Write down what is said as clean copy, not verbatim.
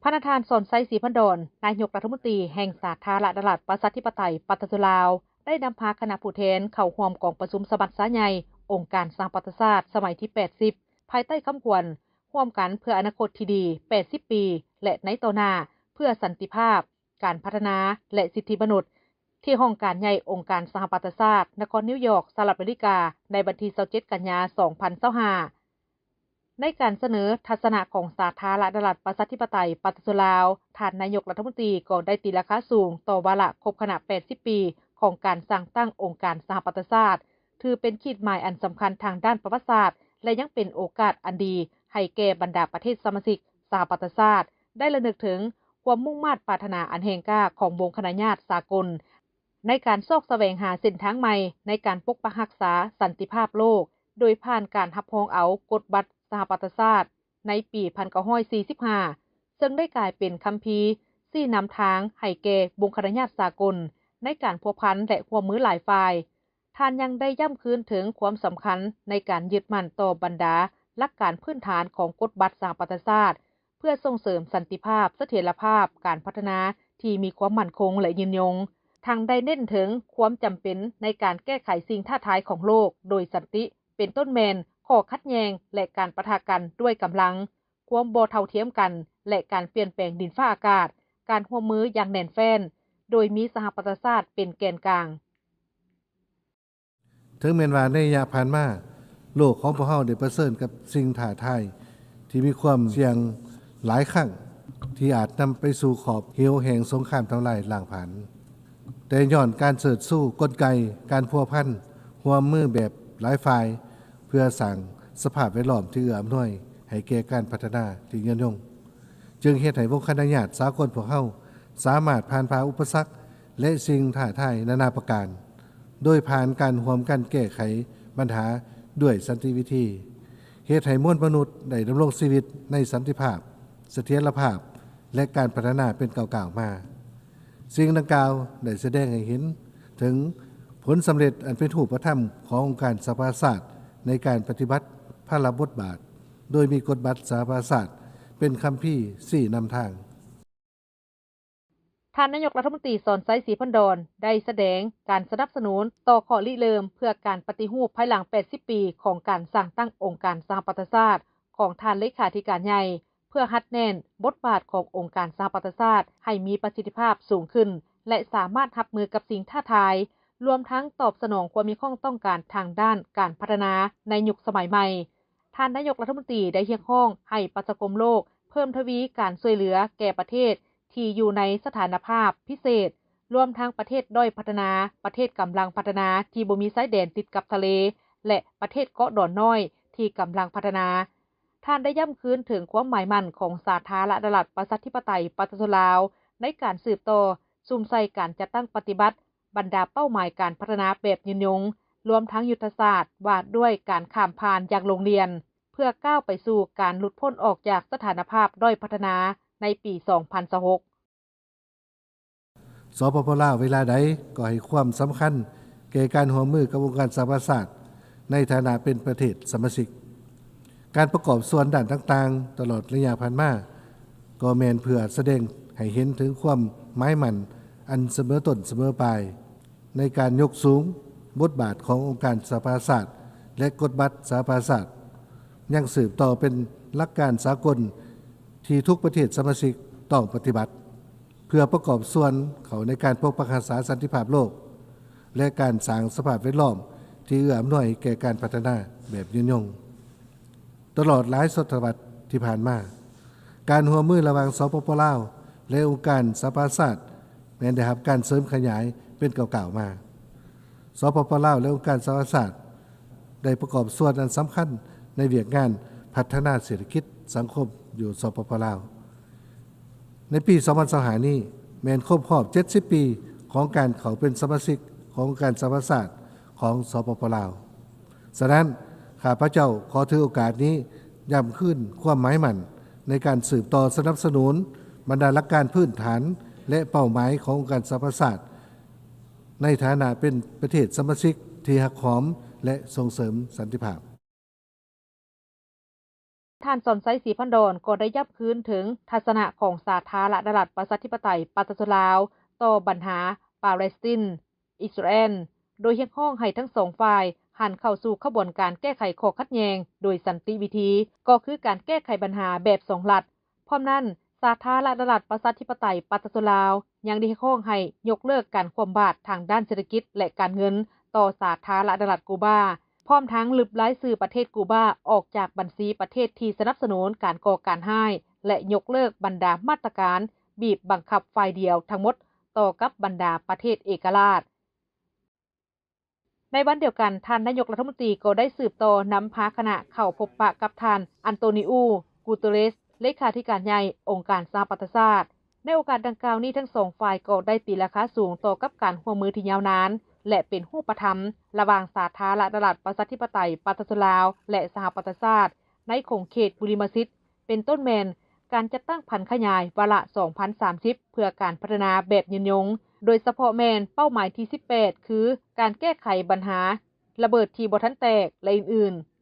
พระประธานสนไซศรีพันดรนายกรัฐมนตรีแห่งสาธารณรัฐประชาธิปไตยปัตตานีลาวได้นำพาคณะผู้แทนเข้าร่วมกองประชุมสมัชชาใหญ่องค์การสหประชาชาติสมัยที่80ภายใต้คำขวัญร่วมกันเพื่ออนาคตที่ดี80ปีและในต่อหน้าเพื่อสันติภาพการพัฒนาและสิทธิมนุษย์ที่ห้องการใหญ่องค์การสหประชาชาตินครนิวยอร์กสหรัฐอเมริกาในวันที่27กันยายน2025ในการเสนอทัศนะของสาธารณรัฐประชาธิปไตยปัตตานีลาวท่านนายกรัฐมนตรีก็ได้ตีราคาสูงต่อวาระครบขณะ80ปีของการสร้างตั้งองค์การสหประชาชาติถือเป็นขีดหมายอันสำคัญทางด้านประวัติศาสตร์และยังเป็นโอกาสอันดีให้แก่บรรดาประเทศสมาชิกสหประชาชาติได้ระลึกถึงความมุ่งมา่ปรารถนาอันแห่งกล้าของวงคณะญาติสากลในการซอกแสวงหาเส้นทางใหม่ในการปกปักรักษาสันติภาพโลกโดยผ่านการรับรองเอากฎบัตรสหประชาชาติในปี1945ซึ่งได้กลายเป็นคัมภีร์ชี้นำทางให้แก่วงคณะญาติสากลในการพัวพันและร่วมมือหลายฝ่ายท่านยังได้ย้ำคืนถึงความสำคัญในการยึดมั่นต่อบรรดาหลักการพื้นฐานของกฎบัตรสหประชาชาติเพื่อส่งเสริมสันติภาพเสถียรภาพการพัฒนาที่มีความมั่นคงและยืนยงทั้งได้เน้นถึงความจำเป็นในการแก้ไขสิ่งท้าทายของโลกโดยสันติเป็นต้นแมนข้อขัดแย้งและการปะทะกันด้วยกำลังความบ่เท่าเทียมกันและการเปลี่ยนแปลงดินฟ้าอากาศการร่วมมืออย่างแน่นแฟ้นโดยมีสหประชาชาติเป็นแกนกลางถึงแม้ว่าในระยะผ่านมาโลกของพวกเฮาได้เผชิญกับสิ่งท้าทายที่มีความเสี่ยงหลายครั้งที่อาจนำไปสู่ขอบเหวแห่งสงครามทำลายล้างผลาญแต่ย้อนการเสริฐสู้กลไกการพัวพันร่วมมือแบบหลายฝ่ายเพื่อสร้างสภาพแวดล้อมที่เอื้ออำนวยให้แก่การพัฒนาที่ยืนยงจึงเฮ็ดให้วงคณะญาติสากลพวกเฮาสามารถผ่านพ้าอุปสรรคและสิ่งท้าทายนานาประการโดยผ่านการร่วมกันแก้ไขปัญหาด้วยสันติวิธีเฮ็ดให้มวลมนุษย์ได้ดำรงชีวิตในสันติภาพเสถียรภาพและการพัฒนาเป็นก้าวๆมาสิ่งดังกล่าวได้แสดงให้เห็นถึงผลสำเร็จอันเป็นรูปธรรมขององค์การสหประชาชาติในการปฏิบัติภารบทบาทโดยมีกฎบัตรสหประชาชาติเป็นคัมภีร์ชี้นำทางท่านนายกรัฐมนตรีสอนไซศรีพันดรได้แสดงการสนับสนุนต่อข้อริเริ่มเพื่อการปฏิรูปภายหลัง80ปีของการสร้างตั้งองค์การสหประชาชาติของท่านเลขาธิการใหญ่เพื่อหัดแน่นบทบาทขององค์การสหประชาชาติให้มีประสิทธิภาพสูงขึ้นและสามารถรับมือกับสิ่งท้าทายรวมทั้งตอบสนองความมีข้องต้องการทางด้านการพัฒนาในยุคสมัยใหม่ท่านนายกรัฐมนตรีได้เรียกร้องให้ประชาคมโลกเพิ่มทวีการช่วยเหลือแก่ประเทศที่อยู่ในสถานภาพพิเศษรวมทั้งประเทศด้อยพัฒนาประเทศกำลังพัฒนาที่บ่มีชายแดนติดกับทะเลและประเทศเกาะดอนน้อยที่กำลังพัฒนาท่านได้ย้ำคืนถึงความหมายมั่นของสาธารณรัฐประชาธิปไตยปัตตานีลาวในการสืบต่อซุ่มใส่การจัดตั้งปฏิบัติบรรดาเป้าหมายการพัฒนาแบบยืนยงรวมทั้งยุทธศาสตร์ว่าด้วยการข้ามผ่านจากโรงเรียนเพื่อก้าวไปสู่การหลุดพ้นออกจากสถานภาพด้อยพัฒนาในปี2026สปป.ลาวเวลาใดก็ให้ความสำคัญแก่การร่วมมือกับองค์การสหประชาชาติในฐานะเป็นประเทศสมาชิกการประกอบส่วนด้านต่างๆตลอดระยะผ่านมาก็แม่นเพื่อแสดงให้เห็นถึงความหมายมั่นอันเสมอต้นเสมอปลายในการยกสูงบทบาทขององค์การสหประชาชาติและกฎบัตรสหประชาชาติยังสืบต่อเป็นหลักการสากลที่ทุกประเทศสมาชิกต้องปฏิบัติเพื่อประกอบส่วนเขาในการปกปักรักษาสันติภาพโลกและการสร้างสภาพแวดล้อมที่เอื้ออำนวยแก่การพัฒนาแบบยืนยงตลอดหลายศตวรรษที่ผ่านมาการร่วมมือระหว่างสปป.ลาวและองค์การสหประชาชาติแม้นได้รับการเสริมขยายเป็นก้าวๆมาสปป.ลาวและองค์การสหประชาชาติได้ประกอบส่วนอันสำคัญในเวียกงานพัฒนาเศรษฐกิจสังคมอยู่สปป.ลาวในปี2025นี้แม้นครบรอบ70ปีของการเข้าเป็นสมาชิกขององค์การสหประชาชาติของสปป.ลาวฉะนั้นข้าพเจ้าขอถือโอกาสนี้ย้ำขึ้นความหมายมั่นในการสืบต่อสนับสนุนบรรดาหลักการพื้นฐานและเป้าหมายขององค์การสหประชาชาติในฐานะเป็นประเทศสมาชิกที่รักหอมและส่งเสริมสันติภาพ ท่านสอนไซศรีพันดอนก็ได้ยับคืนถึงทัศนะของสาธารณรัฐประชาธิปไตยปาตสุลาวต่อปัญหาปาเลสไตน์อิสราเอลโดยเรียกร้องให้ทั้งสองฝ่ายหันเข้าสู่ขบวนการแก้ไขข้อขัดแย้งโดยสันติวิธีก็คือการแก้ไขปัญหาแบบสองรัฐพร้อมนั้นสาธารณรัฐประชาธิปไตยปาตสุลาวยังได้เรียกร้องให้ยกเลิกการคว่ำบาตรทางด้านเศรษฐกิจและการเงินต่อสาธารณรัฐกูบาพร้อมทั้งลบรายชื่อประเทศกูบาออกจากบัญชีประเทศที่สนับสนุนการก่อการร้ายและยกเลิกบรรดามาตรการบีบบังคับฝ่ายเดียวทั้งหมดต่อกับบรรดาประเทศเอกราชในวันเดียวกันท่านนายกรัฐมนตรีก็ได้สืบต่อนำพาคณะเข้าพบปะกับท่านอันโตนิอูกูเตเรสเลขาธิการใหญ่องค์การสหประชาชาติในโอกาสดังกล่าวนี้ทั้งสองฝ่ายก็ได้ตีราคาสูงต่อกับการร่วมมือที่ยาวนานและเป็นรูปธรรมระหว่างสาธารณรัฐประชาธิปไตยปาตสุลาวและสหประชาชาติในขงเขตบุริมสิทธิ์เป็นต้นแมนการจัดตั้งพันขยายวาระ 2030 เพื่อการพัฒนาแบบยืนยงโดยเฉพาะแมนเป้าหมายที่ 18 คือการแก้ไขปัญหาระเบิดที่บ่ทันแตกและอื่นๆ